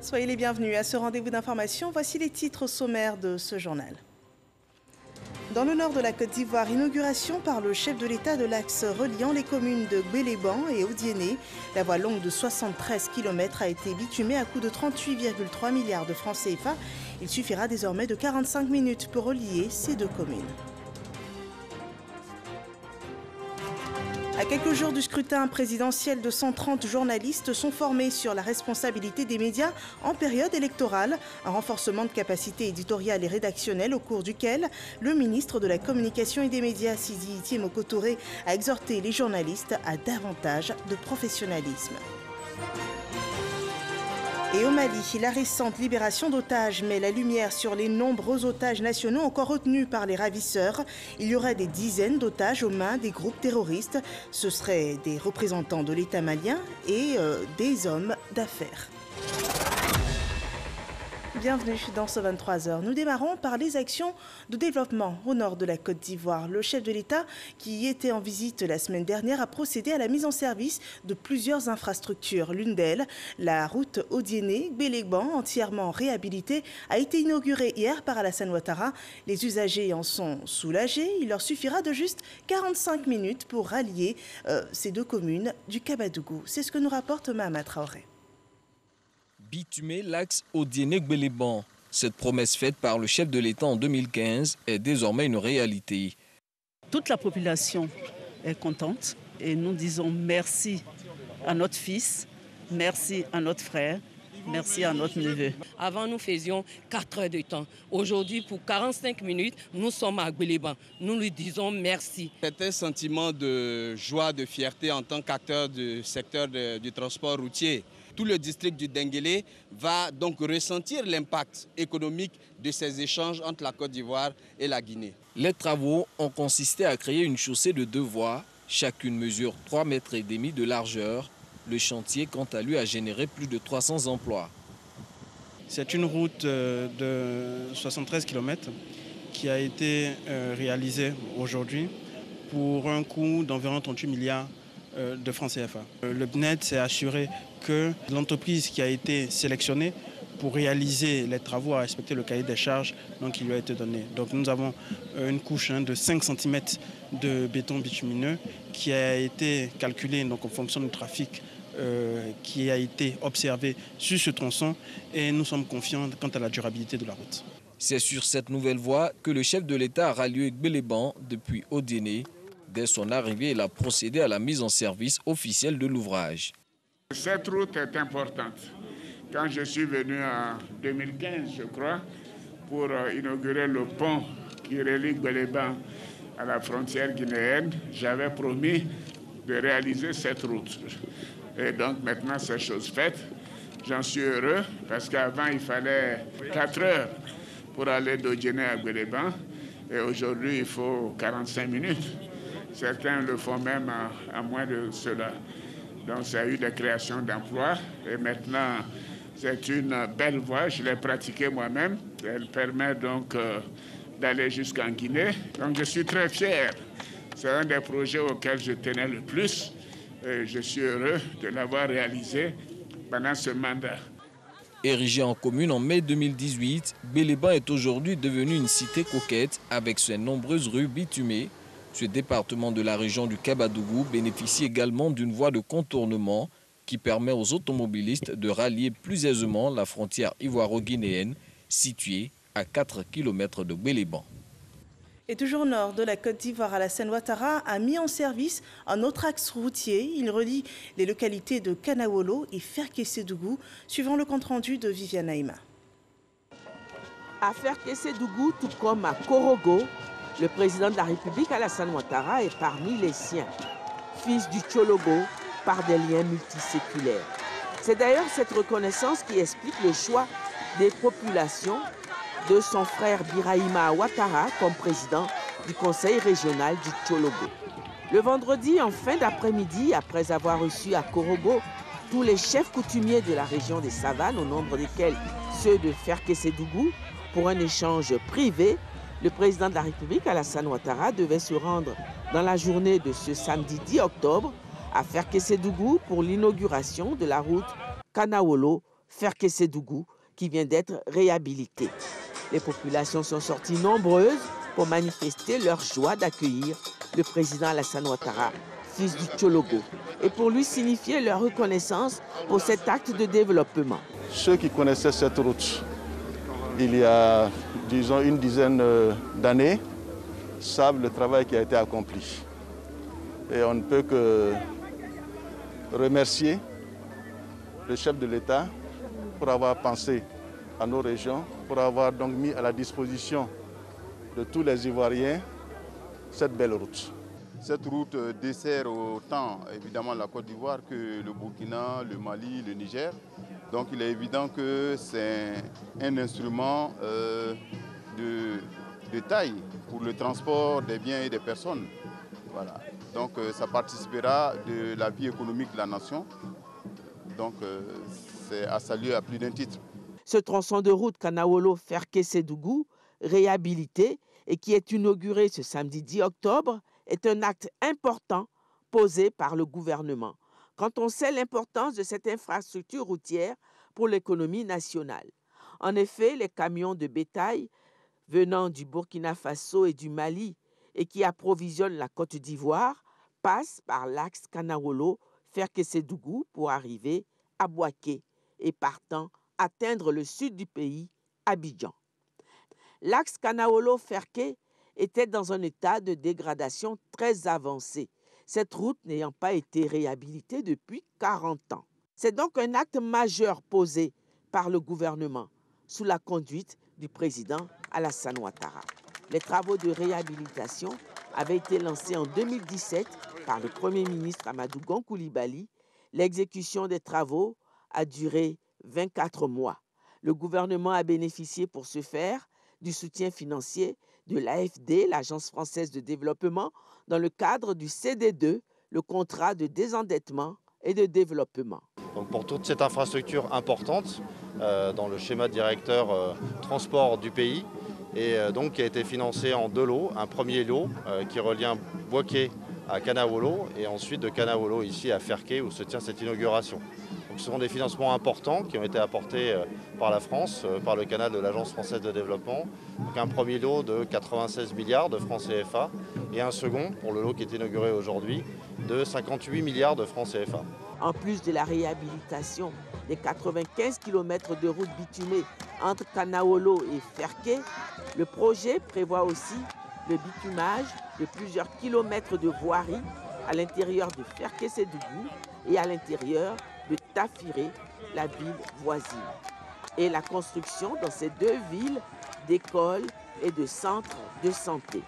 Soyez les bienvenus à ce rendez-vous d'information. Voici les titres sommaires de ce journal. Dans le nord de la Côte d'Ivoire, inauguration par le chef de l'État de l'axe reliant les communes de Gbéléban et Odiéné. La voie longue de 73 km a été bitumée à coût de 38,3 milliards de francs CFA. Il suffira désormais de 45 minutes pour relier ces deux communes. À quelques jours du scrutin présidentiel, 230 journalistes sont formés sur la responsabilité des médias en période électorale. Un renforcement de capacité éditoriale et rédactionnelle au cours duquel le ministre de la Communication et des Médias, Sidi Tiemoko Touré, a exhorté les journalistes à davantage de professionnalisme. Et au Mali, la récente libération d'otages met la lumière sur les nombreux otages nationaux encore retenus par les ravisseurs. Il y aurait des dizaines d'otages aux mains des groupes terroristes. Ce seraient des représentants de l'État malien et des hommes d'affaires. Bienvenue dans ce 23h. Nous démarrons par les actions de développement au nord de la Côte d'Ivoire. Le chef de l'État, qui était en visite la semaine dernière, a procédé à la mise en service de plusieurs infrastructures. L'une d'elles, la route Odiéné-Gbéléban, entièrement réhabilitée, a été inaugurée hier par Alassane Ouattara. Les usagers en sont soulagés. Il leur suffira de juste 45 minutes pour rallier ces deux communes du Kabadougou. C'est ce que nous rapporte Mahama Traoré. Bitumer l'axe Odiéné-Gbéléban. Cette promesse faite par le chef de l'État en 2015 est désormais une réalité. Toute la population est contente et nous disons merci à notre fils, merci à notre frère, merci à notre neveu. Avant, nous faisions 4 heures de temps. Aujourd'hui, pour 45 minutes, nous sommes à Gbéléban. Nous lui disons merci. C'est un sentiment de joie, de fierté en tant qu'acteur du secteur du transport routier. Tout le district du Denguélé va donc ressentir l'impact économique de ces échanges entre la Côte d'Ivoire et la Guinée. Les travaux ont consisté à créer une chaussée de 2 voies. Chacune mesure 3,5 mètres de largeur. Le chantier, quant à lui, a généré plus de 300 emplois. C'est une route de 73 km qui a été réalisée aujourd'hui pour un coût d'environ 38 milliards de francs CFA. Le BNED s'est assuré que l'entreprise qui a été sélectionnée pour réaliser les travaux a respecté le cahier des charges qui lui a été donné. Donc nous avons une couche de 5 cm de béton bitumineux qui a été calculée en fonction du trafic qui a été observé sur ce tronçon et nous sommes confiants quant à la durabilité de la route. C'est sur cette nouvelle voie que le chef de l'État a rallié Gbéléban depuis Odiéné. Dès son arrivée, il a procédé à la mise en service officielle de l'ouvrage. Cette route est importante. Quand je suis venu en 2015, je crois, pour inaugurer le pont qui relie Gbéléban à la frontière guinéenne, j'avais promis de réaliser cette route. Et donc maintenant, c'est chose faite. J'en suis heureux parce qu'avant, il fallait 4 heures pour aller d'Odiéné à Gbéléban. Et aujourd'hui, il faut 45 minutes. Certains le font même à moins de cela. Donc ça a eu des créations d'emplois. Et maintenant, c'est une belle voie. Je l'ai pratiquée moi-même. Elle permet donc d'aller jusqu'en Guinée. Donc je suis très fier. C'est un des projets auxquels je tenais le plus. Et je suis heureux de l'avoir réalisé pendant ce mandat. Érigé en commune en mai 2018, Gbéléban est aujourd'hui devenu une cité coquette avec ses nombreuses rues bitumées. Ce département de la région du Kabadougou bénéficie également d'une voie de contournement qui permet aux automobilistes de rallier plus aisément la frontière ivoiro-guinéenne située à 4 km de Gbéléban. Et toujours au nord de la Côte d'Ivoire, Alassane Ouattara a mis en service un autre axe routier. Il relie les localités de Kanawolo et Ferkessédougou, suivant le compte-rendu de Viviane Aïma. À Ferkessédougou, tout comme à Korogo, le président de la République, Alassane Ouattara, est parmi les siens, fils du Tchologo par des liens multiséculaires. C'est d'ailleurs cette reconnaissance qui explique le choix des populations de son frère Birahima Ouattara comme président du conseil régional du Tchologo. Le vendredi, en fin d'après-midi, après avoir reçu à Korogo tous les chefs coutumiers de la région des Savanes, au nombre desquels ceux de Ferkessédougou, pour un échange privé, le président de la République, Alassane Ouattara, devait se rendre dans la journée de ce samedi 10 octobre à Ferkessédougou pour l'inauguration de la route Kanawolo Ferkessé-Dougou, qui vient d'être réhabilité. Les populations sont sorties nombreuses pour manifester leur joie d'accueillir le président Alassane Ouattara, fils du Tchologo, et pour lui signifier leur reconnaissance pour cet acte de développement. Ceux qui connaissaient cette route il y a, disons, une dizaine d'années savent le travail qui a été accompli. Et on ne peut que remercier le chef de l'État pour avoir pensé à nos régions, pour avoir donc mis à la disposition de tous les Ivoiriens cette belle route. Cette route dessert autant évidemment la Côte d'Ivoire que le Burkina, le Mali, le Niger. Donc il est évident que c'est un instrument de taille pour le transport des biens et des personnes. Voilà. Donc ça participera de la vie économique de la nation. Donc c'est à saluer à plus d'un titre. Ce tronçon de route Kanawolo-Ferkessé-Dougou, réhabilité et qui est inauguré ce samedi 10 octobre, est un acte important posé par le gouvernement, quand on sait l'importance de cette infrastructure routière pour l'économie nationale. En effet, les camions de bétail venant du Burkina Faso et du Mali et qui approvisionnent la Côte d'Ivoire passent par l'axe Kanawolo-Ferkessé-Dougou pour arriver à Bouaké et partant atteindre le sud du pays, Abidjan. L'axe Kanawolo-Ferké était dans un état de dégradation très avancé, cette route n'ayant pas été réhabilitée depuis 40 ans. C'est donc un acte majeur posé par le gouvernement sous la conduite du président Alassane Ouattara. Les travaux de réhabilitation avaient été lancés en 2017 par le Premier ministre Amadou Gon Coulibaly. L'exécution des travaux a duré 24 mois. Le gouvernement a bénéficié pour ce faire du soutien financier de l'AFD, l'Agence française de développement, dans le cadre du CD2, le contrat de désendettement et de développement. Donc pour toute cette infrastructure importante, dans le schéma directeur transport du pays, et donc qui a été financé en 2 lots. Un premier lot qui relie Bouaké à Kanawolo et ensuite de Kanawolo ici à Ferké où se tient cette inauguration. Donc ce sont des financements importants qui ont été apportés par la France, par le canal de l'Agence française de développement. Donc un premier lot de 96 milliards de francs CFA et un second, pour le lot qui est inauguré aujourd'hui, de 58 milliards de francs CFA. En plus de la réhabilitation des 95 km de route bitumée entre Kanawolo et Ferké, le projet prévoit aussi le bitumage de plusieurs kilomètres de voirie à l'intérieur de Ferkessé-Dougou et à l'intérieur de Tafiré, la ville voisine. Et la construction dans ces 2 villes d'écoles et de centres de santé.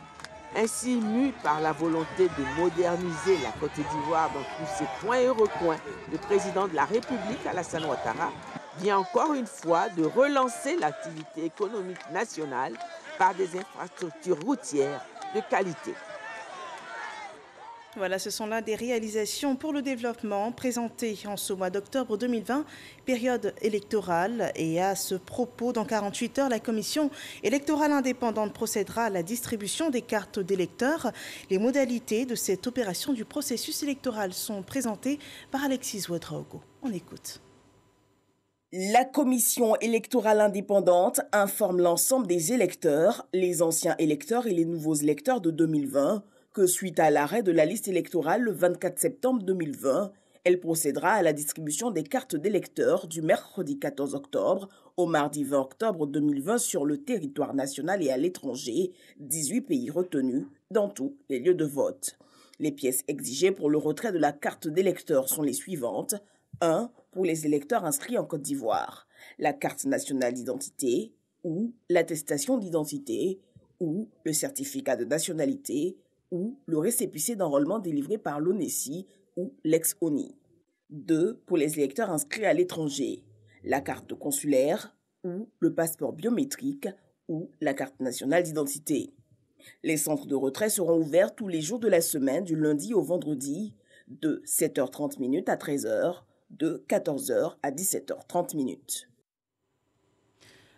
Ainsi, mu par la volonté de moderniser la Côte d'Ivoire dans tous ses coins et recoins, le président de la République, Alassane Ouattara, vient encore une fois de relancer l'activité économique nationale par des infrastructures routières de qualité. Voilà, ce sont là des réalisations pour le développement présentées en ce mois d'octobre 2020, période électorale. Et à ce propos, dans 48 heures, la commission électorale indépendante procédera à la distribution des cartes d'électeurs. Les modalités de cette opération du processus électoral sont présentées par Alexis Ouedraogo. On écoute. La commission électorale indépendante informe l'ensemble des électeurs, les anciens électeurs et les nouveaux électeurs de 2020, que suite à l'arrêt de la liste électorale le 24 septembre 2020, elle procédera à la distribution des cartes d'électeurs du mercredi 14 octobre au mardi 20 octobre 2020 sur le territoire national et à l'étranger, 18 pays retenus dans tous les lieux de vote. Les pièces exigées pour le retrait de la carte d'électeur sont les suivantes. 1. Pour les électeurs inscrits en Côte d'Ivoire, la carte nationale d'identité ou l'attestation d'identité ou le certificat de nationalité ou le récépissé d'enrôlement délivré par l'ONESI ou l'ex-ONI. 2. Pour les électeurs inscrits à l'étranger, la carte consulaire ou le passeport biométrique ou la carte nationale d'identité. Les centres de retrait seront ouverts tous les jours de la semaine du lundi au vendredi de 7h30 à 13h, de 14h à 17h30.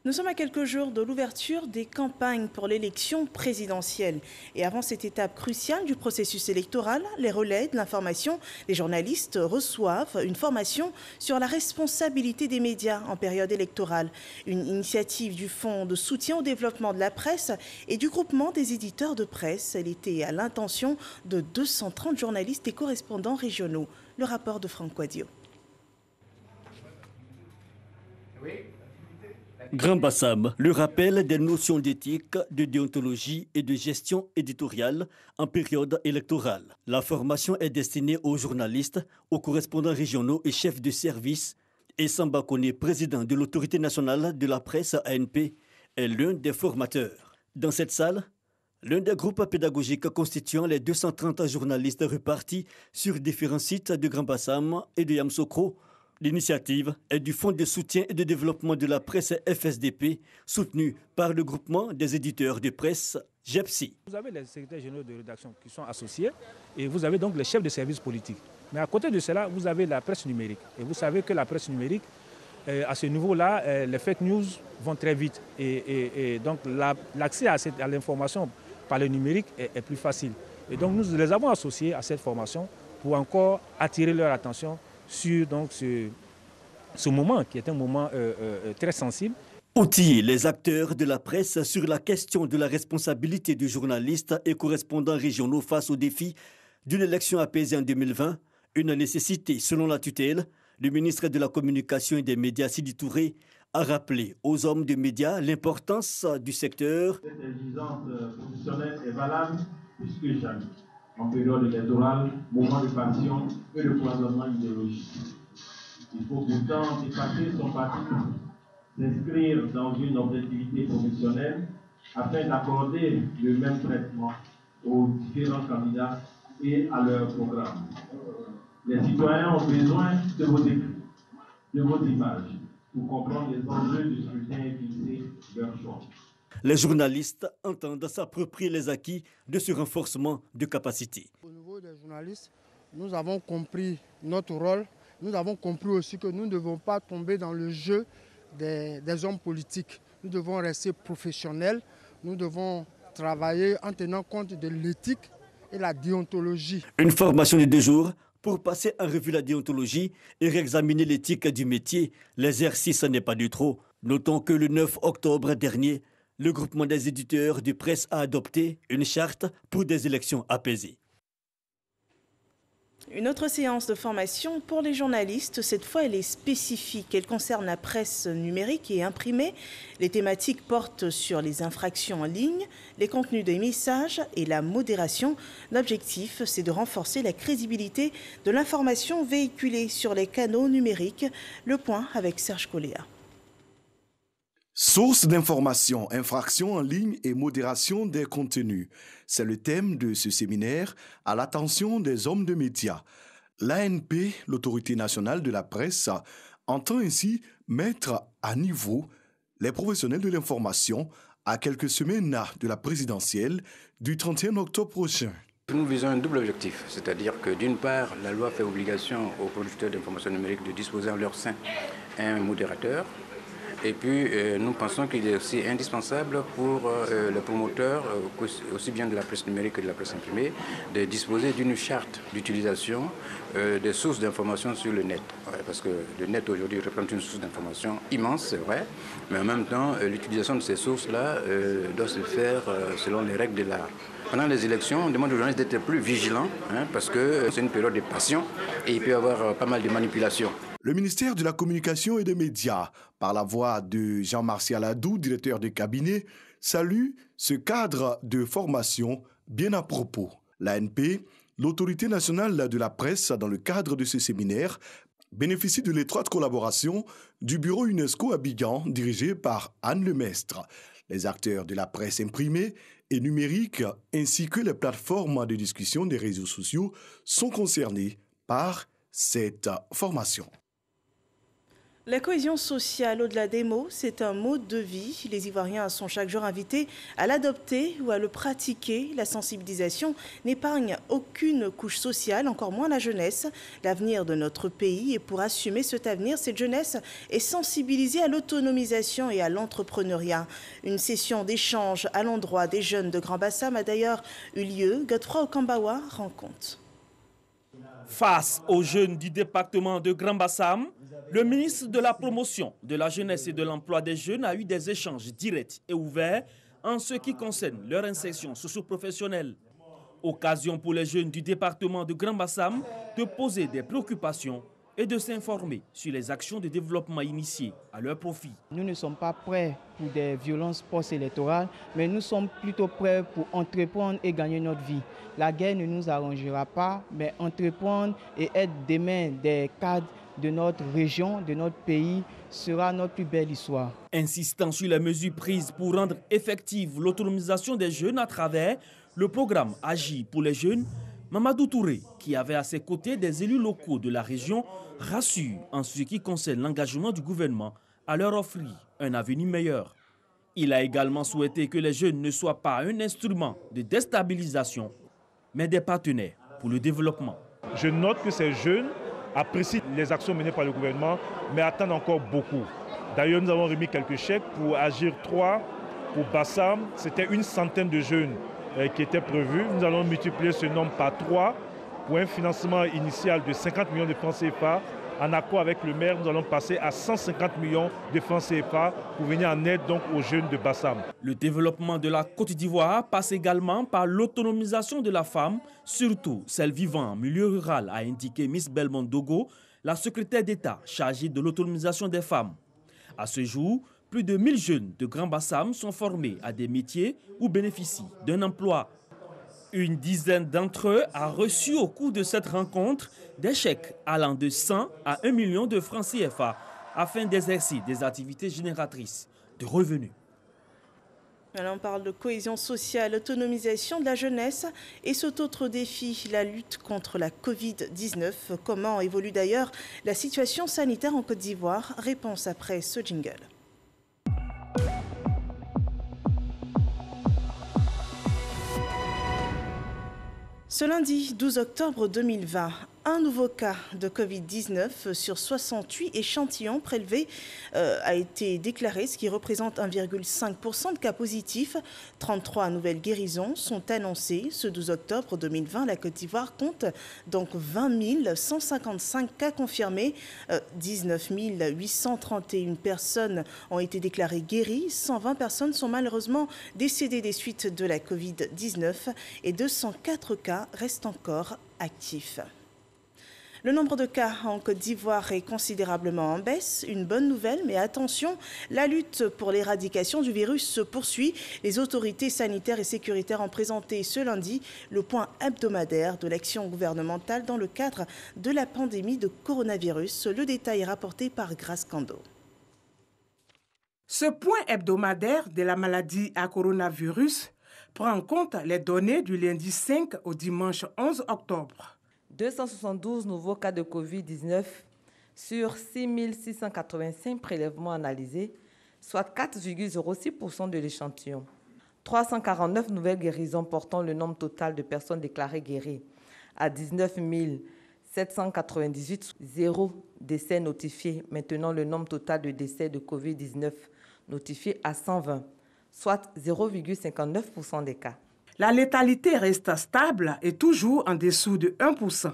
Nous sommes à quelques jours de l'ouverture des campagnes pour l'élection présidentielle. Et avant cette étape cruciale du processus électoral, les relais de l'information, les journalistes reçoivent une formation sur la responsabilité des médias en période électorale. Une initiative du Fonds de soutien au développement de la presse et du groupement des éditeurs de presse. Elle était à l'intention de 230 journalistes et correspondants régionaux. Le rapport de Franck Quadio. Grand Bassam, le rappel des notions d'éthique, de déontologie et de gestion éditoriale en période électorale. La formation est destinée aux journalistes, aux correspondants régionaux et chefs de service. Et Samba Koné, président de l'Autorité nationale de la presse ANP, est l'un des formateurs. Dans cette salle, l'un des groupes pédagogiques constituant les 230 journalistes repartis sur différents sites de Grand Bassam et de Yamoussoukro. L'initiative est du Fonds de soutien et de développement de la presse FSDP, soutenu par le groupement des éditeurs de presse GEPSI. Vous avez les secrétaires généraux de rédaction qui sont associés et vous avez donc les chefs de service politique. Mais à côté de cela, vous avez la presse numérique. Et vous savez que la presse numérique, à ce niveau-là, les fake news vont très vite. Et donc l'accès à l'information par le numérique est plus facile. Et donc nous les avons associés à cette formation pour encore attirer leur attention sur donc, ce moment qui est un moment très sensible. Outiller les acteurs de la presse sur la question de la responsabilité du journaliste et correspondants régionaux face au défi d'une élection apaisée en 2020, une nécessité selon la tutelle. Le ministre de la Communication et des Médias, Sidi Touré, a rappelé aux hommes de médias l'importance du secteur. Cette exigence professionnelle est valable plus que jamais. En période électorale, moment de passion et de cloisonnement idéologique. Il faut pourtant dépasser son parti, s'inscrire dans une objectivité professionnelle afin d'accorder le même traitement aux différents candidats et à leur programme. Les citoyens ont besoin de vos écrits, de vos images, pour comprendre les enjeux du scrutin et fixer leur choix. Les journalistes entendent s'approprier les acquis de ce renforcement de capacité. Au niveau des journalistes, nous avons compris notre rôle. Nous avons compris aussi que nous ne devons pas tomber dans le jeu des hommes politiques. Nous devons rester professionnels. Nous devons travailler en tenant compte de l'éthique et la déontologie. Une formation de 2 jours pour passer en revue la déontologie et réexaminer l'éthique du métier. L'exercice n'est pas du trop. Notons que le 9 octobre dernier, le groupement des éditeurs de presse a adopté une charte pour des élections apaisées. Une autre séance de formation pour les journalistes. Cette fois, elle est spécifique. Elle concerne la presse numérique et imprimée. Les thématiques portent sur les infractions en ligne, les contenus des messages et la modération. L'objectif, c'est de renforcer la crédibilité de l'information véhiculée sur les canaux numériques. Le point avec Serge Coléa. Source d'information, infraction en ligne et modération des contenus. C'est le thème de ce séminaire à l'attention des hommes de médias. L'ANP, l'Autorité nationale de la presse, entend ainsi mettre à niveau les professionnels de l'information à quelques semaines de la présidentielle du 31 octobre prochain. Nous visons un double objectif, c'est-à-dire que d'une part, la loi fait obligation aux producteurs d'informations numériques de disposer en leur sein un modérateur. Et puis, nous pensons qu'il est aussi indispensable pour les promoteurs, aussi bien de la presse numérique que de la presse imprimée, de disposer d'une charte d'utilisation des sources d'informations sur le net. Ouais, parce que le net aujourd'hui représente une source d'information immense, c'est vrai, mais en même temps, l'utilisation de ces sources-là doit se faire selon les règles de l'art. Pendant les élections, on demande aux journalistes d'être plus vigilants, parce que c'est une période de passion et il peut y avoir pas mal de manipulations. Le ministère de la Communication et des Médias, par la voix de Jean-Martial Adou, directeur de cabinet, salue ce cadre de formation bien à propos. L'ANP, l'Autorité nationale de la presse, dans le cadre de ce séminaire, bénéficie de l'étroite collaboration du bureau UNESCO Abidjan, dirigé par Anne Lemestre. Les acteurs de la presse imprimée et numérique, ainsi que les plateformes de discussion des réseaux sociaux, sont concernés par cette formation. La cohésion sociale, au-delà des mots, c'est un mode de vie. Les Ivoiriens sont chaque jour invités à l'adopter ou à le pratiquer. La sensibilisation n'épargne aucune couche sociale, encore moins la jeunesse. L'avenir de notre pays, et pour assumer cet avenir, cette jeunesse est sensibilisée à l'autonomisation et à l'entrepreneuriat. Une session d'échange à l'endroit des jeunes de Grand Bassam a d'ailleurs eu lieu. Godefroy Okambawa rend compte. Face aux jeunes du département de Grand Bassam, le ministre de la Promotion, de la Jeunesse et de l'Emploi des Jeunes a eu des échanges directs et ouverts en ce qui concerne leur insertion socio-professionnelle. Occasion pour les jeunes du département de Grand Bassam de poser des préoccupations et de s'informer sur les actions de développement initiées à leur profit. Nous ne sommes pas prêts pour des violences post-électorales, mais nous sommes plutôt prêts pour entreprendre et gagner notre vie. La guerre ne nous arrangera pas, mais entreprendre et être demain des cadres de notre région, de notre pays, sera notre plus belle histoire. Insistant sur les mesures prises pour rendre effective l'autonomisation des jeunes à travers le programme Agir pour les jeunes, Mamadou Touré, qui avait à ses côtés des élus locaux de la région, rassure en ce qui concerne l'engagement du gouvernement à leur offrir un avenir meilleur. Il a également souhaité que les jeunes ne soient pas un instrument de déstabilisation, mais des partenaires pour le développement. Je note que ces jeunes apprécient les actions menées par le gouvernement, mais attendent encore beaucoup. D'ailleurs, nous avons remis quelques chèques pour Agir 3, pour Bassam. C'était 100 de jeunes qui étaient prévus. Nous allons multiplier ce nombre par 3 pour un financement initial de 50 millions de francs CFA. En accord avec le maire, nous allons passer à 150 millions de francs CFA pour venir en aide donc aux jeunes de Bassam. Le développement de la Côte d'Ivoire passe également par l'autonomisation de la femme, surtout celle vivant en milieu rural, a indiqué Miss Belmont Dogo, la secrétaire d'État chargée de l'autonomisation des femmes. À ce jour, plus de 1000 jeunes de Grand Bassam sont formés à des métiers ou bénéficient d'un emploi. Une dizaine d'entre eux a reçu au cours de cette rencontre des chèques allant de 100 à 1 million de francs CFA afin d'exercer des activités génératrices de revenus. Alors on parle de cohésion sociale, autonomisation de la jeunesse et cet autre défi, la lutte contre la Covid-19. Comment évolue d'ailleurs la situation sanitaire en Côte d'Ivoire? Réponse après ce jingle. Ce lundi 12 octobre 2020, un nouveau cas de Covid-19 sur 68 échantillons prélevés a été déclaré, ce qui représente 1,5% de cas positifs. 33 nouvelles guérisons sont annoncées. Ce 12 octobre 2020, la Côte d'Ivoire compte donc 20 155 cas confirmés. 19 831 personnes ont été déclarées guéries. 120 personnes sont malheureusement décédées des suites de la Covid-19 et 204 cas restent encore actifs. Le nombre de cas en Côte d'Ivoire est considérablement en baisse. Une bonne nouvelle, mais attention, la lutte pour l'éradication du virus se poursuit. Les autorités sanitaires et sécuritaires ont présenté ce lundi le point hebdomadaire de l'action gouvernementale dans le cadre de la pandémie de coronavirus. Le détail est rapporté par Grace Kando. Ce point hebdomadaire de la maladie à coronavirus prend en compte les données du lundi 5 au dimanche 11 octobre. 272 nouveaux cas de Covid-19 sur 6 685 prélèvements analysés, soit 4,06% de l'échantillon. 349 nouvelles guérisons portant le nombre total de personnes déclarées guéries à 19 798, 0 décès notifiés, maintenant le nombre total de décès de Covid-19 notifiés à 120, soit 0,59% des cas. La létalité reste stable et toujours en dessous de 1%.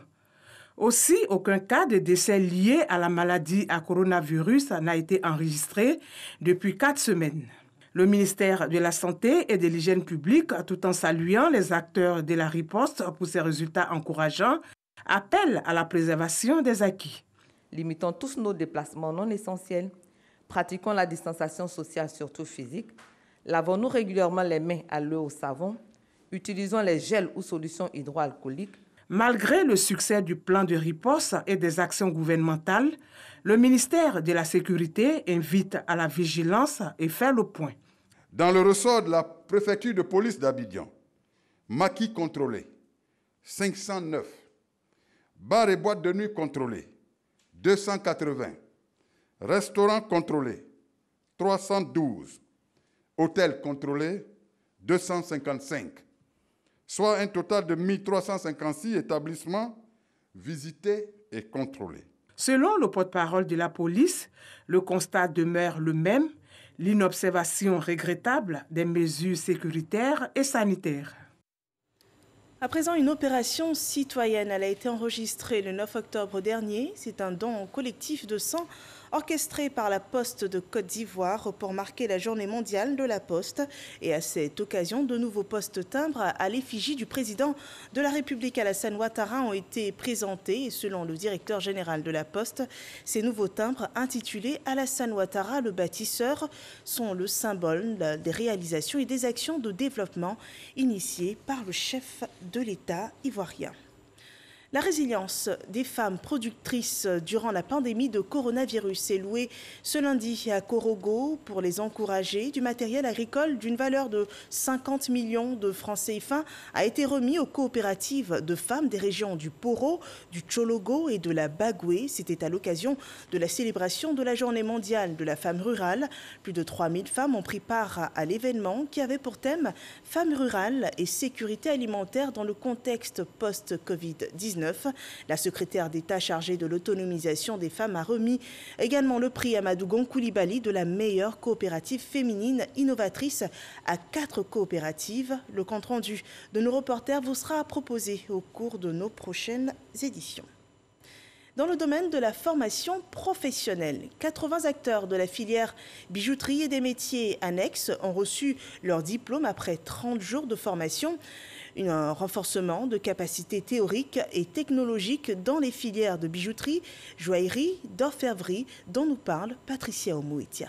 Aussi, aucun cas de décès lié à la maladie à coronavirus n'a été enregistré depuis 4 semaines. Le ministère de la Santé et de l'Hygiène publique, tout en saluant les acteurs de la riposte pour ces résultats encourageants, appelle à la préservation des acquis. Limitons tous nos déplacements non essentiels, pratiquons la distanciation sociale, surtout physique, lavons-nous régulièrement les mains à l'eau au savon, utilisons les gels ou solutions hydroalcooliques. Malgré le succès du plan de riposte et des actions gouvernementales, le ministère de la Sécurité invite à la vigilance et fait le point. Dans le ressort de la préfecture de police d'Abidjan, maquis contrôlés, 509, bars et boîtes de nuit contrôlés, 280, Restaurants contrôlés, 312. Hôtels contrôlés, 255. Soit un total de 1356 établissements visités et contrôlés. Selon le porte-parole de la police, le constat demeure le même, l'inobservation regrettable des mesures sécuritaires et sanitaires. À présent, une opération citoyenne, elle a été enregistrée le 9 octobre dernier. C'est un don collectif de sang orchestré par la Poste de Côte d'Ivoire pour marquer la journée mondiale de la Poste. Et à cette occasion, de nouveaux postes timbres à l'effigie du président de la République Alassane Ouattara ont été présentés. Et selon le directeur général de la Poste, ces nouveaux timbres intitulés Alassane Ouattara, le bâtisseur, sont le symbole des réalisations et des actions de développement initiées par le chef de l'État ivoirien. La résilience des femmes productrices durant la pandémie de coronavirus est louée ce lundi à Korogo pour les encourager. Du matériel agricole d'une valeur de 50 millions de francs CFA a été remis aux coopératives de femmes des régions du Poro, du Tchologo et de la Bagoué. C'était à l'occasion de la célébration de la Journée mondiale de la femme rurale. Plus de 3000 femmes ont pris part à l'événement qui avait pour thème « Femmes rurales et sécurité alimentaire dans le contexte post-Covid-19 ». La secrétaire d'État chargée de l'autonomisation des femmes a remis également le prix Amadou Gon Coulibaly de la meilleure coopérative féminine innovatrice à 4 coopératives. Le compte-rendu de nos reporters vous sera proposé au cours de nos prochaines éditions. Dans le domaine de la formation professionnelle, 80 acteurs de la filière bijouterie et des métiers annexes ont reçu leur diplôme après 30 jours de formation. Un renforcement de capacités théoriques et technologiques dans les filières de bijouterie, joaillerie, d'orfèvrerie, dont nous parle Patricia Omouetia.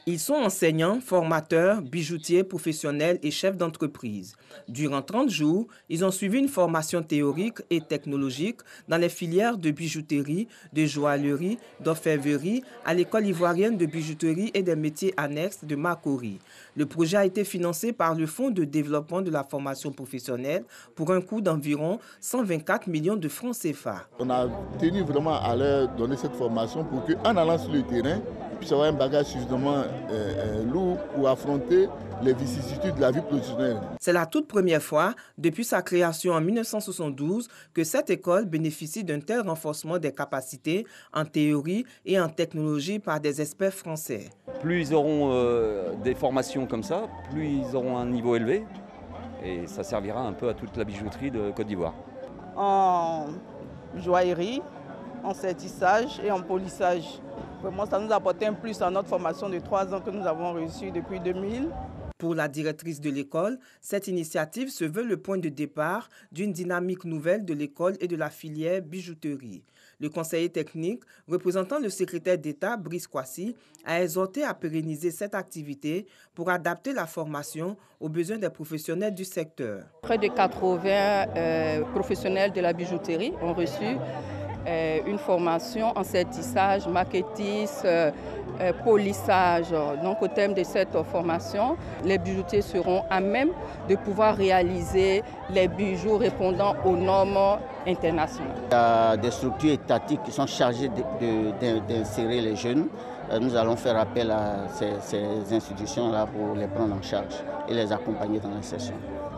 Ils sont enseignants, formateurs, bijoutiers, professionnels et chefs d'entreprise. Durant 30 jours, ils ont suivi une formation théorique et technologique dans les filières de bijouterie, de joaillerie, d'orfèvrerie à l'école ivoirienne de bijouterie et des métiers annexes de Makori. Le projet a été financé par le Fonds de développement de la formation professionnelle pour un coût d'environ 124 millions de francs CFA. On a tenu vraiment à leur donner cette formation pour qu'en allant sur le terrain, ils puissent avoir un bagage suffisamment lourd pour affronter les vicissitudes de la vie professionnelle. C'est la toute première fois, depuis sa création en 1972, que cette école bénéficie d'un tel renforcement des capacités en théorie et en technologie par des experts français. Plus ils auront des formations comme ça, plus ils auront un niveau élevé et ça servira un peu à toute la bijouterie de Côte d'Ivoire. En joaillerie, en sertissage et en polissage. Vraiment, ça nous a apporté un plus à notre formation de 3 ans que nous avons reçue depuis 2000. Pour la directrice de l'école, cette initiative se veut le point de départ d'une dynamique nouvelle de l'école et de la filière bijouterie. Le conseiller technique, représentant le secrétaire d'État, Brice Kwasi, a exhorté à pérenniser cette activité pour adapter la formation aux besoins des professionnels du secteur. Près de 80 professionnels de la bijouterie ont reçu une formation en sertissage, maquettis, polissage. Donc au terme de cette formation, les bijoutiers seront à même de pouvoir réaliser les bijoux répondant aux normes internationales. Il y a des structures étatiques qui sont chargées d'insérer les jeunes. Nous allons faire appel à ces institutions-là pour les prendre en charge et les accompagner dans l'insertion.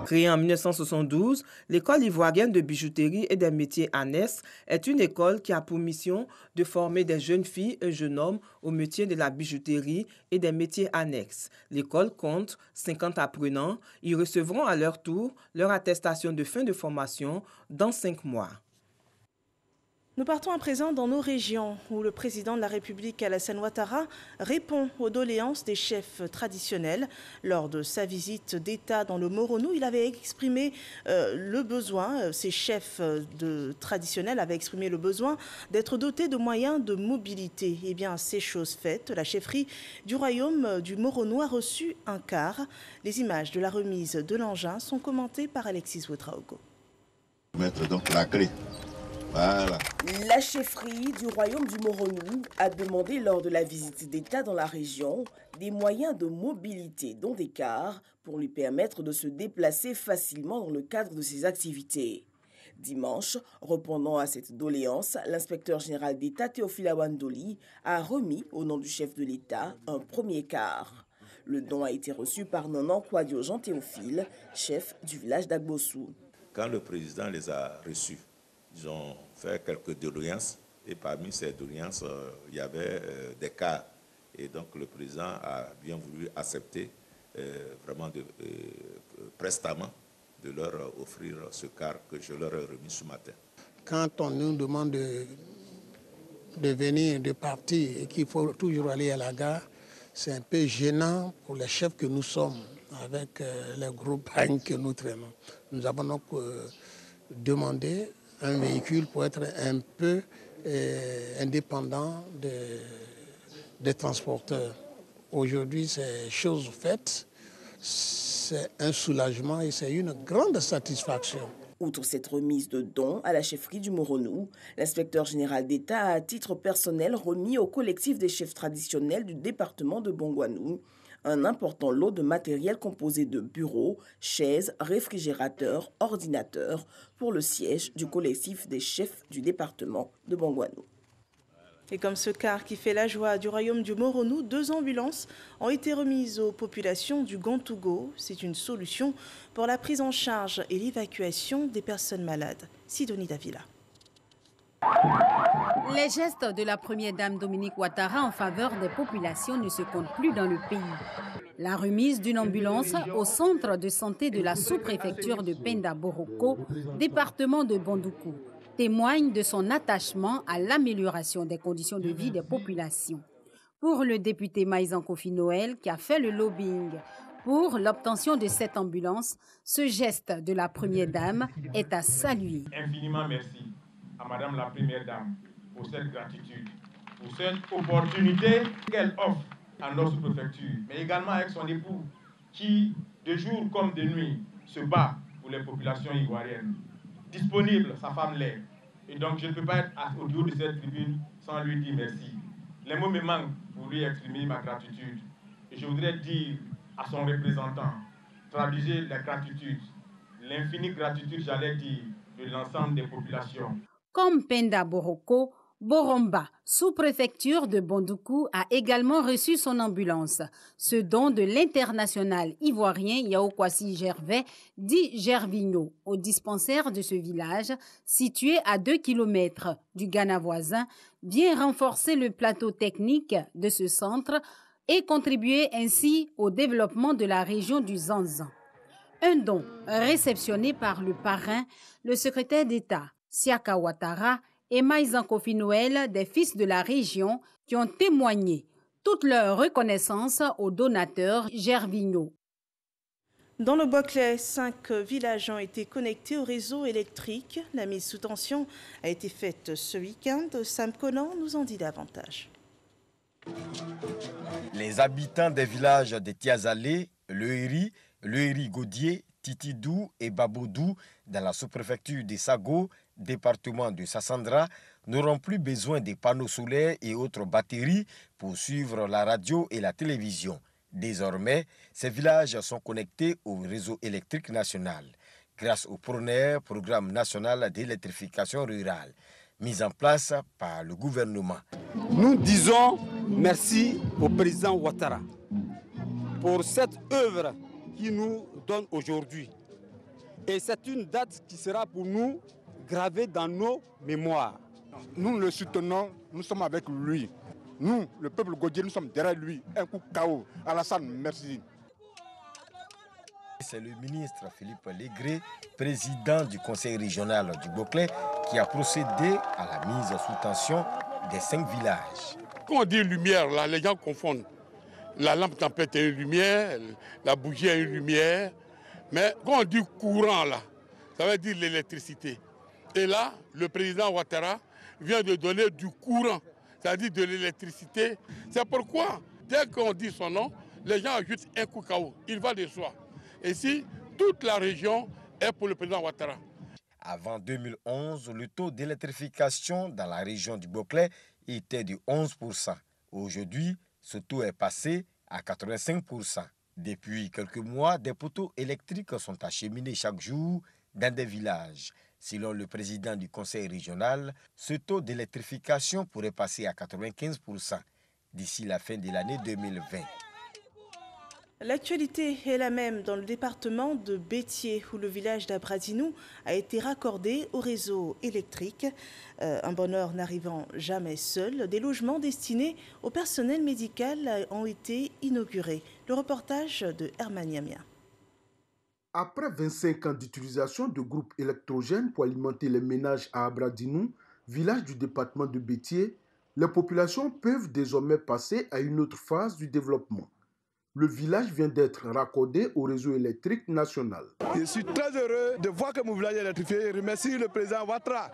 Créée en 1972, l'école ivoirienne de bijouterie et des métiers annexes est une école qui a pour mission de former des jeunes filles et jeunes hommes au métier de la bijouterie et des métiers annexes. L'école compte 50 apprenants. Ils recevront à leur tour leur attestation de fin de formation dans 5 mois. Nous partons à présent dans nos régions où le président de la République, Alassane Ouattara, répond aux doléances des chefs traditionnels. Lors de sa visite d'État dans le Moronou, il avait exprimé le besoin, ces chefs traditionnels avaient exprimé le besoin d'être dotés de moyens de mobilité. Eh bien, c'est chose faite. La chefferie du royaume du Moronou a reçu un car. Les images de la remise de l'engin sont commentées par Alexis Ouedraogo. Mettre donc la clé. Voilà. La chefferie du royaume du Moronou a demandé lors de la visite d'État dans la région des moyens de mobilité, dont des cars, pour lui permettre de se déplacer facilement dans le cadre de ses activités. Dimanche, répondant à cette doléance, l'inspecteur général d'État Théophile Awandoli a remis, au nom du chef de l'État, un premier quart. Le don a été reçu par Nonan Kouadio Jean Théophile, chef du village d'Agbossou. Quand le président les a reçus, ils ont fait quelques doléances et parmi ces doléances, il y avait des cas. Et donc le président a bien voulu accepter vraiment prestamment de leur offrir ce quart que je leur ai remis ce matin. Quand on nous demande de venir, de partir et qu'il faut toujours aller à la gare, c'est un peu gênant pour les chefs que nous sommes avec les groupes que nous traînons. Nous avons donc demandé un véhicule pour être un peu indépendant des transporteurs. Aujourd'hui, c'est chose faite, c'est un soulagement et c'est une grande satisfaction. Outre cette remise de dons à la chefferie du Moronou, l'inspecteur général d'État a à titre personnel remis au collectif des chefs traditionnels du département de Bongouanou un important lot de matériel composé de bureaux, chaises, réfrigérateurs, ordinateurs pour le siège du collectif des chefs du département de Bongouanou. Et comme ce quart qui fait la joie du royaume du Moronou, 2 ambulances ont été remises aux populations du Gantougo. C'est une solution pour la prise en charge et l'évacuation des personnes malades. Sidonie Davila. Les gestes de la première dame Dominique Ouattara en faveur des populations ne se comptent plus dans le pays. La remise d'une ambulance au centre de santé de la sous-préfecture de Penda Boroko, département de Bondoukou, témoigne de son attachement à l'amélioration des conditions de vie des populations. Pour le député Maïsan Kofi Noël, qui a fait le lobbying pour l'obtention de cette ambulance, ce geste de la première dame est à saluer. Infiniment merci à Madame la Première Dame pour cette gratitude, pour cette opportunité qu'elle offre à notre sous-préfecture, mais également avec son époux qui, de jour comme de nuit, se bat pour les populations ivoiriennes. Disponible, sa femme l'est. Et donc je ne peux pas être au niveau de cette tribune sans lui dire merci. Les mots me manquent pour lui exprimer ma gratitude. Et je voudrais dire à son représentant, traduisez la gratitude, l'infinie gratitude, j'allais dire, de l'ensemble des populations. Comme Penda Boroko, Boromba, sous-préfecture de Bondoukou, a également reçu son ambulance. Ce don de l'international ivoirien Yaokwasi Gervais, dit Gervigno, au dispensaire de ce village, situé à 2 km du Ghana voisin, vient renforcer le plateau technique de ce centre et contribuer ainsi au développement de la région du Zanzan. Un don réceptionné par le parrain, le secrétaire d'État Siaka Ouattara et Maïsan Kofi Noël, des fils de la région, qui ont témoigné toute leur reconnaissance au donateur Gervigno. Dans le Boclès, 5 villages ont été connectés au réseau électrique. La mise sous tension a été faite ce week-end. Sam Conan nous en dit davantage. Les habitants des villages de Tiazalé, Lehiri Gaudier, Titidou et Babodou, dans la sous-préfecture de Sago, département de Sassandra, n'auront plus besoin des panneaux solaires et autres batteries pour suivre la radio et la télévision. Désormais, ces villages sont connectés au réseau électrique national, grâce au PRONER, Programme national d'électrification rurale, mis en place par le gouvernement. Nous disons merci au président Ouattara pour cette œuvre qu'il nous donne aujourd'hui. Et c'est une date qui sera pour nous gravée dans nos mémoires. Nous le soutenons, nous sommes avec lui. Nous, le peuple gaudier, nous sommes derrière lui. Un coup KO. Alassane, merci. C'est le ministre Philippe Légré, président du conseil régional du Boclès, qui a procédé à la mise sous tension des 5 villages. Quand on dit lumière, là, les gens confondent. La lampe tempête est une lumière, la bougie est une lumière. Mais quand on dit courant, là, ça veut dire l'électricité. Et là, le président Ouattara vient de donner du courant, c'est-à-dire de l'électricité. C'est pourquoi, dès qu'on dit son nom, les gens ajoutent un coup KO. Il va de soi. Et si toute la région est pour le président Ouattara. Avant 2011, le taux d'électrification dans la région du Boclès était de 11%. Aujourd'hui, ce taux est passé à 85%. Depuis quelques mois, des poteaux électriques sont acheminés chaque jour dans des villages. Selon le président du conseil régional, ce taux d'électrification pourrait passer à 95% d'ici la fin de l'année 2020. L'actualité est la même dans le département de Béthié, où le village d'Abradinou a été raccordé au réseau électrique. Un bonheur n'arrivant jamais seul, des logements destinés au personnel médical ont été inaugurés. Le reportage de Herman Yamia. Après 25 ans d'utilisation de groupes électrogènes pour alimenter les ménages à Abradinou, village du département de Béthié, les populations peuvent désormais passer à une autre phase du développement. Le village vient d'être raccordé au réseau électrique national. Je suis très heureux de voir que mon village est électrifié. Je remercie le président Ouattara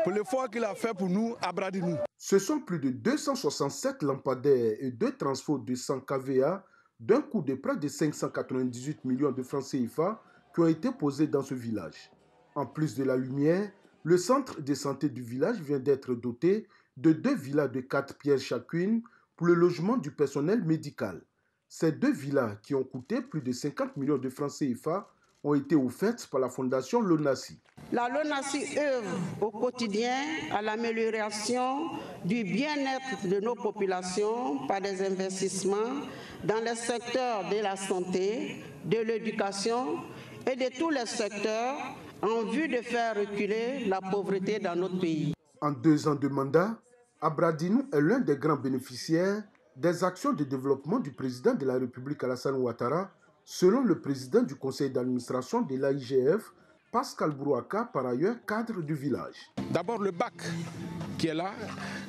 pour l'effort qu'il a fait pour nous à Abradinou. Ce sont plus de 267 lampadaires et 2 transforts de 100 kVA d'un coût de près de 598 millions de francs CFA qui ont été posés dans ce village. En plus de la lumière, le centre de santé du village vient d'être doté de 2 villas de 4 pièces chacune pour le logement du personnel médical. Ces 2 villas, qui ont coûté plus de 50 millions de francs CFA, ont été offertes par la fondation LONASI. La LONASI œuvre au quotidien à l'amélioration du bien-être de nos populations par des investissements dans les secteurs de la santé, de l'éducation et de tous les secteurs en vue de faire reculer la pauvreté dans notre pays. En 2 ans de mandat, Abradinou est l'un des grands bénéficiaires des actions de développement du président de la République Alassane Ouattara, selon le président du conseil d'administration de l'AIGF, Pascal Bourouaka, par ailleurs cadre du village. D'abord le bac qui est là,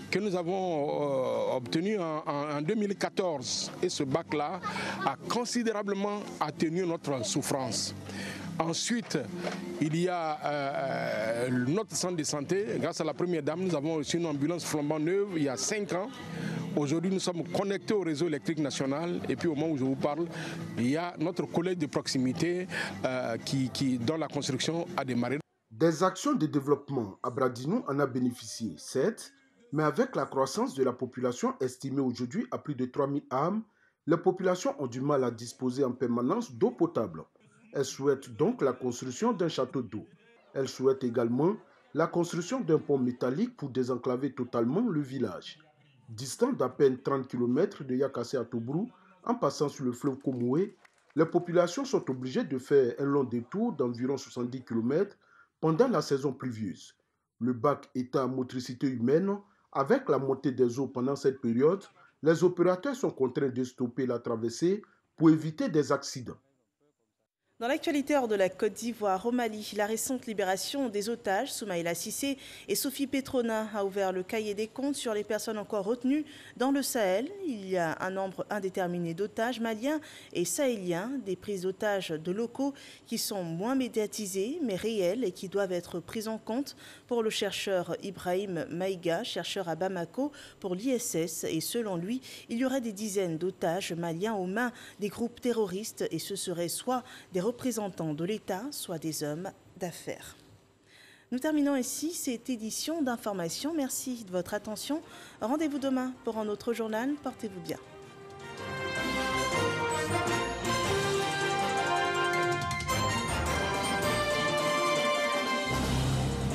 que nous avons obtenu en 2014. Et ce bac-là a considérablement atténué notre souffrance. Ensuite, il y a notre centre de santé. Grâce à la première dame, nous avons reçu une ambulance flambant neuve il y a 5 ans. Aujourd'hui, nous sommes connectés au réseau électrique national et puis au moment où je vous parle, il y a notre collège de proximité dont la construction a démarré. Des actions de développement, Abradinou en a bénéficié, certes, mais avec la croissance de la population estimée aujourd'hui à plus de 3000 âmes, les populations ont du mal à disposer en permanence d'eau potable. Elles souhaitent donc la construction d'un château d'eau. Elles souhaitent également la construction d'un pont métallique pour désenclaver totalement le village. Distant d'à peine 30 km de Yakassé à Tobrou, en passant sur le fleuve Komoué, les populations sont obligées de faire un long détour d'environ 70 km pendant la saison pluvieuse. Le bac étant à motricité humaine, avec la montée des eaux pendant cette période, les opérateurs sont contraints de stopper la traversée pour éviter des accidents. Dans l'actualité hors de la Côte d'Ivoire, au Mali, la récente libération des otages, Soumaïla Cissé et Sophie Petronin, a ouvert le cahier des comptes sur les personnes encore retenues dans le Sahel. Il y a un nombre indéterminé d'otages maliens et sahéliens, des prises d'otages de locaux qui sont moins médiatisées mais réelles et qui doivent être prises en compte pour le chercheur Ibrahim Maïga, chercheur à Bamako pour l'ISS. Et selon lui, il y aurait des dizaines d'otages maliens aux mains des groupes terroristes et ce seraient soit des représentants de l'État, soit des hommes d'affaires. Nous terminons ici cette édition d'information. Merci de votre attention. Rendez-vous demain pour un autre journal. Portez-vous bien.